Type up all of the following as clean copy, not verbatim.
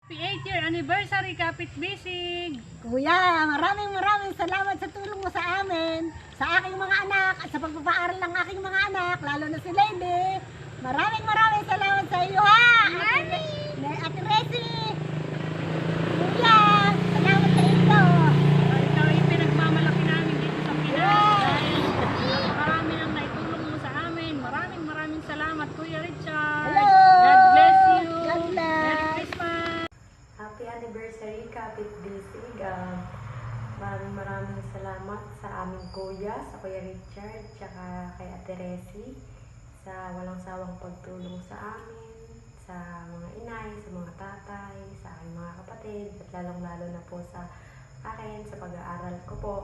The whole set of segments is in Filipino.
8-year anniversary, Kapit Bisig! Kuya, maraming salamat sa tulong mo sa amin, sa aking mga anak, at sa pagpapaaral ng aking mga anak, lalo na si Lady. Maraming salamat sa iyo, ha! Ate Resi! Kuya, salamat sa iyo! Ikaw ay pinagmamalaki namin dito sa Pinas. Dahil napakarami ang naitulong mo sa amin. Maraming salamat, Kuya Richard. Hello! God bless you. God bless. Merry Christmas. Happy anniversary, Kapit Bisig. Maraming salamat sa aming kuya, sa Kuya Richard, tsaka kay Ate Resi, sa walang sawang pagtulong sa amin, sa mga inay, sa mga tatay, sa aking mga kapatid, at lalong-lalo na po sa akin, sa pag-aaral ko po.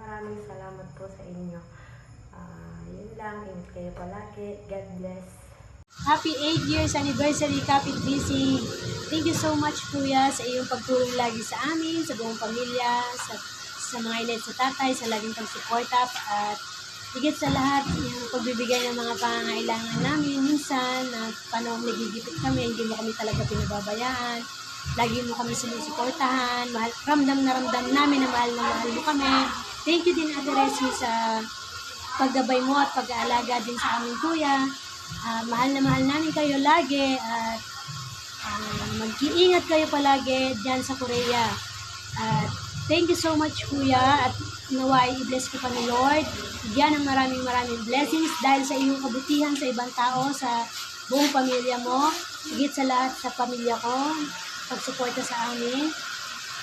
Maraming salamat po sa inyo. Yun lang, ingat kayo palagi. God bless. Happy 8 years anniversary, Kapit Bisig. Thank you so much, Kuya, sa iyong pagtulong lagi sa amin, sa buong pamilya, sa mga inay, sa tatay, sa laging pagsuporta, at higit sa lahat, yung pagbibigay ng mga pangangailangan namin. Minsan, na panahon nagigipit kami, hindi mo kami talaga pinababayaan. Lagi mo kami sinusuportahan. Ramdam na ramdam namin na mahal mo kami. Thank you din, Ate Resi, sa paggabay mo at pag-aalaga din sa aming kuya. Mahal na mahal namin kayo lagi at mag-iingat kayo palagi dyan sa Korea. At thank you so much, Kuya, at naway i-bless ko pa ni Lord. Bigyan ng maraming blessings dahil sa iyong kabutihan sa ibang tao, sa buong pamilya mo, higit sa lahat sa pamilya ko, pagsuporta sa amin.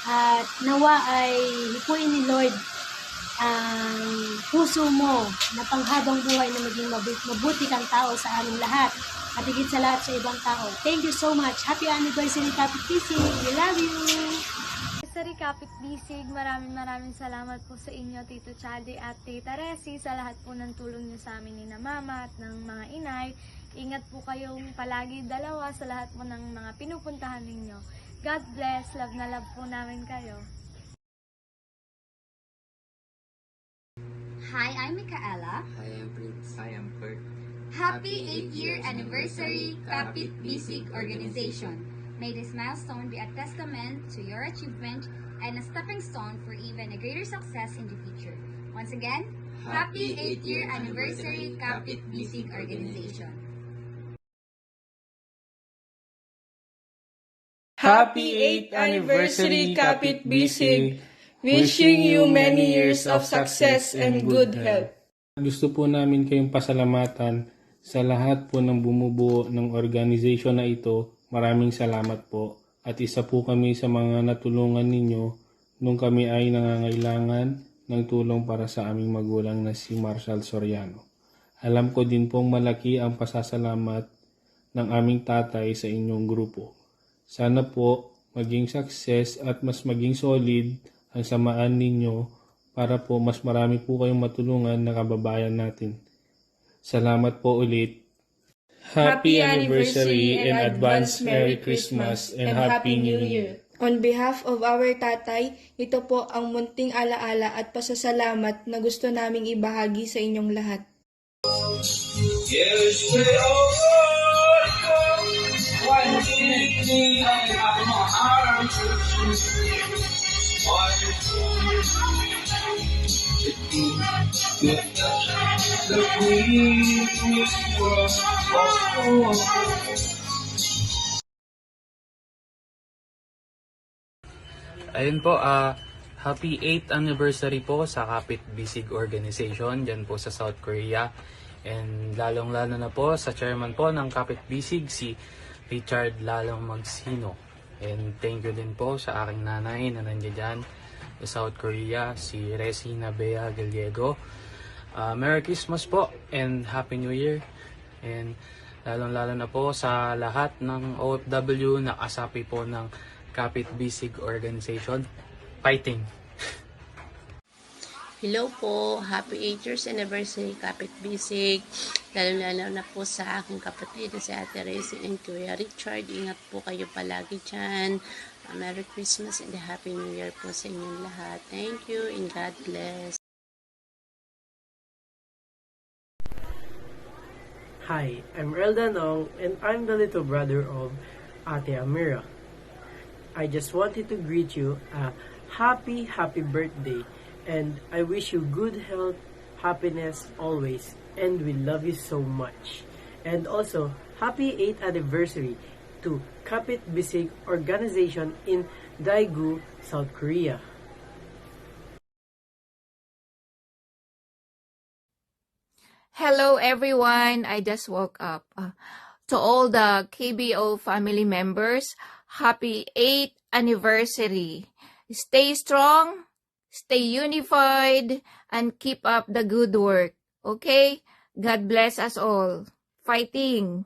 At nawa ay hipuin ni Lord ang puso mo na panghabang buhay na maging mabuti kang tao sa aming lahat at higit sa lahat sa ibang tao. Thank you so much. Happy anniversary, Kapit Bisig. We love you. Anniversary, Kapit Bisig. Maraming salamat po sa inyo, Tito Chadi at Tita Resi, sa lahat po ng tulong niyo sa amin ni na Mama at ng mga inay. Ingat po kayong palagi dalawa sa lahat po ng mga pinupuntahan ninyo. God bless. Love na love po namin kayo. Hi, I'm Micaela. I am Prince. I am Kurt. Happy 8-year anniversary, Kapit Bisig Organization. May this milestone be a testament to your achievement and a stepping stone for even a greater success in the future. Once again, happy 8-year anniversary, Kapit Bisig Organization. Happy 8th anniversary, Kapit Bisig. Wishing you many years of success and good health. Gusto po namin kayong pasalamatan sa lahat po ng bumubuo ng organization na ito. Maraming salamat po. At isa po kami sa mga natulungan ninyo nung kami ay nangangailangan ng tulong para sa aming magulang na si Marshall Soriano. Alam ko din pong malaki ang pasasalamat ng aming tatay sa inyong grupo. Sana po maging success at mas maging solid ang samaan ninyo para po mas marami po kayong matulungan na kababayan natin. Salamat po ulit. Happy anniversary and advance Merry Christmas and Happy New Year. On behalf of our tatay, ito po ang munting alaala at pasasalamat na gusto naming ibahagi sa inyong lahat. Ayun po, happy 8th anniversary po sa Kapit Bisig Organization dyan po sa South Korea. And lalong-lalo na po sa chairman po ng Kapit Bisig, si Richard Lalong Magsino. And thank you din po sa aking nanay na nandiyan dyan sa South Korea, si Resina Bea Gallego. Merry Christmas po and Happy New Year. And lalong-lalo na po sa lahat ng OFW na kasapi po ng Kapit Bisig Organization. Fighting! Hello po, happy 8 years anniversary, Kapit Bisig. Lalo-lalo na po sa aking kapatid na si Ate Resi and Kuya Richard. Ingat po kayo palagi dyan. Merry Christmas and Happy New Year po sa inyong lahat. Thank you and God bless. Hi, I'm Earl Danong and I'm the little brother of Ate Amira. I just wanted to greet you a happy birthday, and I wish you good health, happiness always, and we love you so much. And also, happy 8th anniversary to Kapit Bisig organization in Daegu, South Korea. Hello everyone, I just woke up. To all the KBO family members, happy 8th anniversary. Stay strong, stay unified, and keep up the good work. Okay? God bless us all. Fighting!